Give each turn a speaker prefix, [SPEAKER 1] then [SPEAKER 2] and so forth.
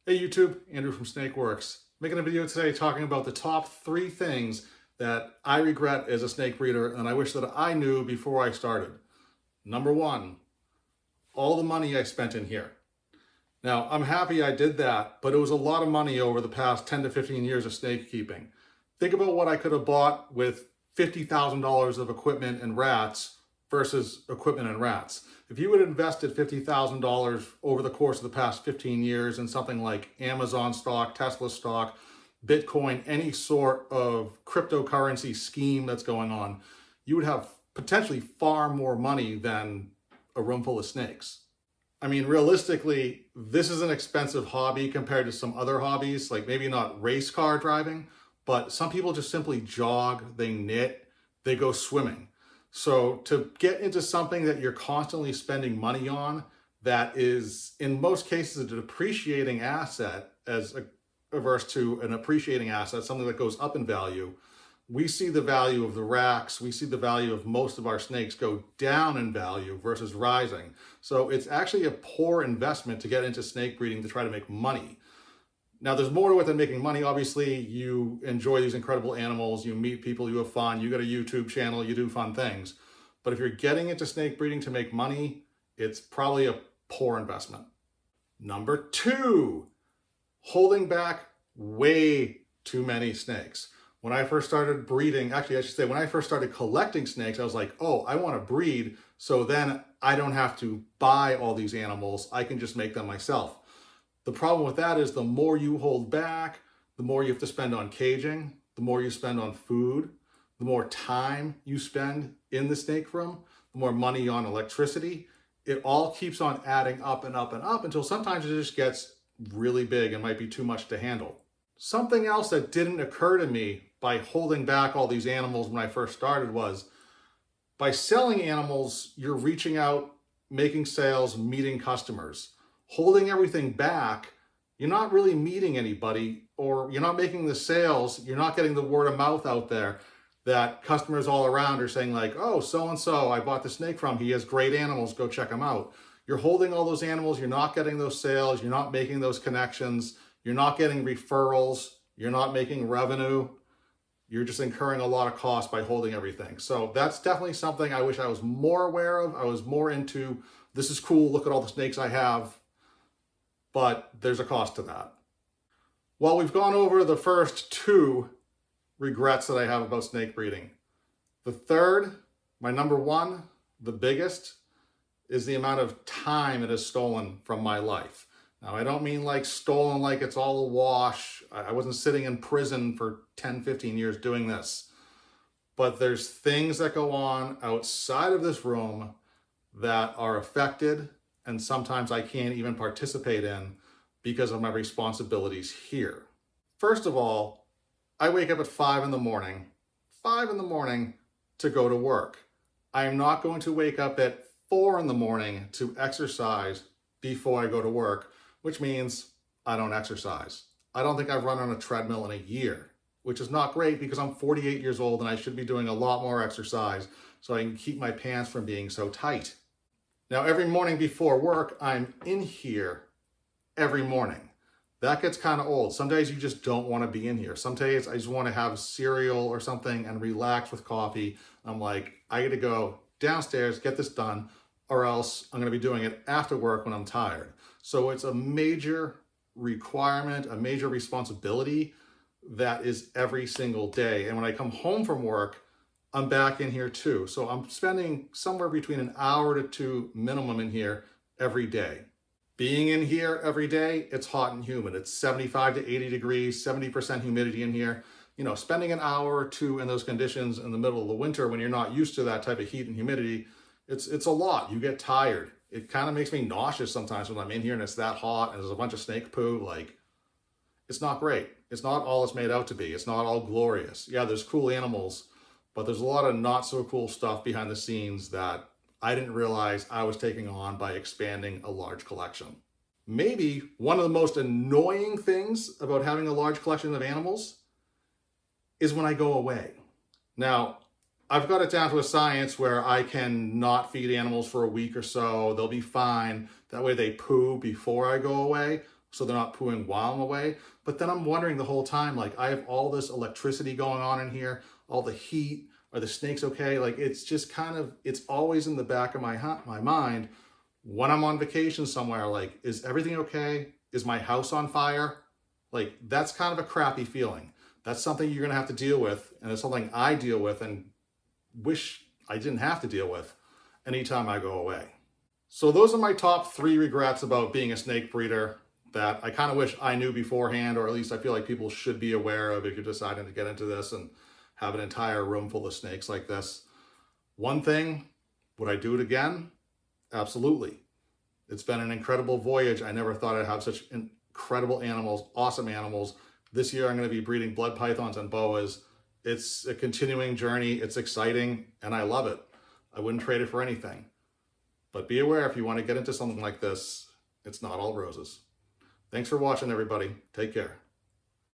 [SPEAKER 1] Hey YouTube, Andrew from Snakeworks. Making a video today talking about the top 3 things that I regret as a snake breeder and I wish that I knew before I started. Number 1, all the money I spent in here. Now, I'm happy I did that, but it was a lot of money over the past 10 to 15 years of snake keeping. Think about what I could have bought with $50,000 of equipment and rats versus equipment and rats. If you had invested $50,000 over the course of the past 15 years in something like Amazon stock, Tesla stock, Bitcoin, any sort of cryptocurrency scheme that's going on, you would have potentially far more money than a room full of snakes. I mean, realistically, this is an expensive hobby compared to some other hobbies, like maybe not race car driving, but some people just simply jog, they knit, they go swimming. So to get into something that you're constantly spending money on, that is in most cases a depreciating asset as averse to an appreciating asset, something that goes up in value, we see the value of the racks, we see the value of most of our snakes go down in value versus rising. So it's actually a poor investment to get into snake breeding to try to make money. Now, there's more to it than making money. Obviously, you enjoy these incredible animals, you meet people, you have fun, you got a YouTube channel, you do fun things. But if you're getting into snake breeding to make money, it's probably a poor investment. Number 2, holding back way too many snakes. When I first started breeding, actually I should say when I first started collecting snakes, I was like, oh, I want to breed so then I don't have to buy all these animals. I can just make them myself. The problem with that is the more you hold back, the more you have to spend on caging, the more you spend on food, the more time you spend in the snake room, the more money on electricity. It all keeps on adding up and up and up until sometimes it just gets really big and might be too much to handle. Something else that didn't occur to me by holding back all these animals when I first started was by selling animals, you're reaching out, making sales, meeting customers. Holding everything back, you're not really meeting anybody, or you're not making the sales, you're not getting the word of mouth out there that customers all around are saying like, oh, so-and-so, I bought the snake from, he has great animals, go check him out. You're holding all those animals, you're not getting those sales, you're not making those connections, you're not getting referrals, you're not making revenue, you're just incurring a lot of cost by holding everything. So that's definitely something I wish I was more aware of. I was more into, this is cool, look at all the snakes I have, but there's a cost to that. Well, we've gone over the first 2 regrets that I have about snake breeding. The third, my number 1, the biggest, is the amount of time it has stolen from my life. Now, I don't mean like stolen like it's all a wash. I wasn't sitting in prison for 10, 15 years doing this. But there's things that go on outside of this room that are affected, and sometimes I can't even participate in because of my responsibilities here. First of all, I wake up at 5 in the morning to go to work. I am not going to wake up at 4 in the morning to exercise before I go to work, which means I don't exercise. I don't think I've run on a treadmill in a year, which is not great because I'm 48 years old and I should be doing a lot more exercise so I can keep my pants from being so tight. Now, every morning before work, I'm in here every morning. That gets kind of old. Some days you just don't want to be in here. Some days I just want to have cereal or something and relax with coffee. I'm like, I got to go downstairs, get this done, or else I'm going to be doing it after work when I'm tired. So it's a major requirement, a major responsibility that is every single day. And when I come home from work, I'm back in here too. So I'm spending somewhere between an hour to 2 minimum in here every day. Being in here every day, it's hot and humid. It's 75 to 80 degrees, 70% humidity in here. You know, spending an hour or 2 in those conditions in the middle of the winter when you're not used to that type of heat and humidity, it's a lot. You get tired. It kind of makes me nauseous sometimes when I'm in here and it's that hot and there's a bunch of snake poo. Like, it's not great. It's not all it's made out to be. It's not all glorious. Yeah, there's cool animals, but there's a lot of not so cool stuff behind the scenes that I didn't realize I was taking on by expanding a large collection. Maybe one of the most annoying things about having a large collection of animals is when I go away. Now, I've got it down to a science where I can not feed animals for a week or so. They'll be fine. That way they poo before I go away. so they're not pooing while I'm away. But then I'm wondering the whole time, like, I have all this electricity going on in here, all the heat. Are the snakes okay? Like, it's just kind of, it's always in the back of my mind when I'm on vacation somewhere, like, is everything okay? Is my house on fire? Like, that's kind of a crappy feeling. That's something you're gonna have to deal with, and it's something I deal with and wish I didn't have to deal with anytime I go away. So those are my top 3 regrets about being a snake breeder that I kind of wish I knew beforehand, or at least I feel like people should be aware of if you're deciding to get into this and have an entire room full of snakes like this. One thing, would I do it again? Absolutely. It's been an incredible voyage. I never thought I'd have such incredible animals, awesome animals. This year I'm going to be breeding blood pythons and boas. It's a continuing journey. It's exciting and I love it. I wouldn't trade it for anything. But be aware, if you want to get into something like this, it's not all roses. Thanks for watching, everybody. Take care.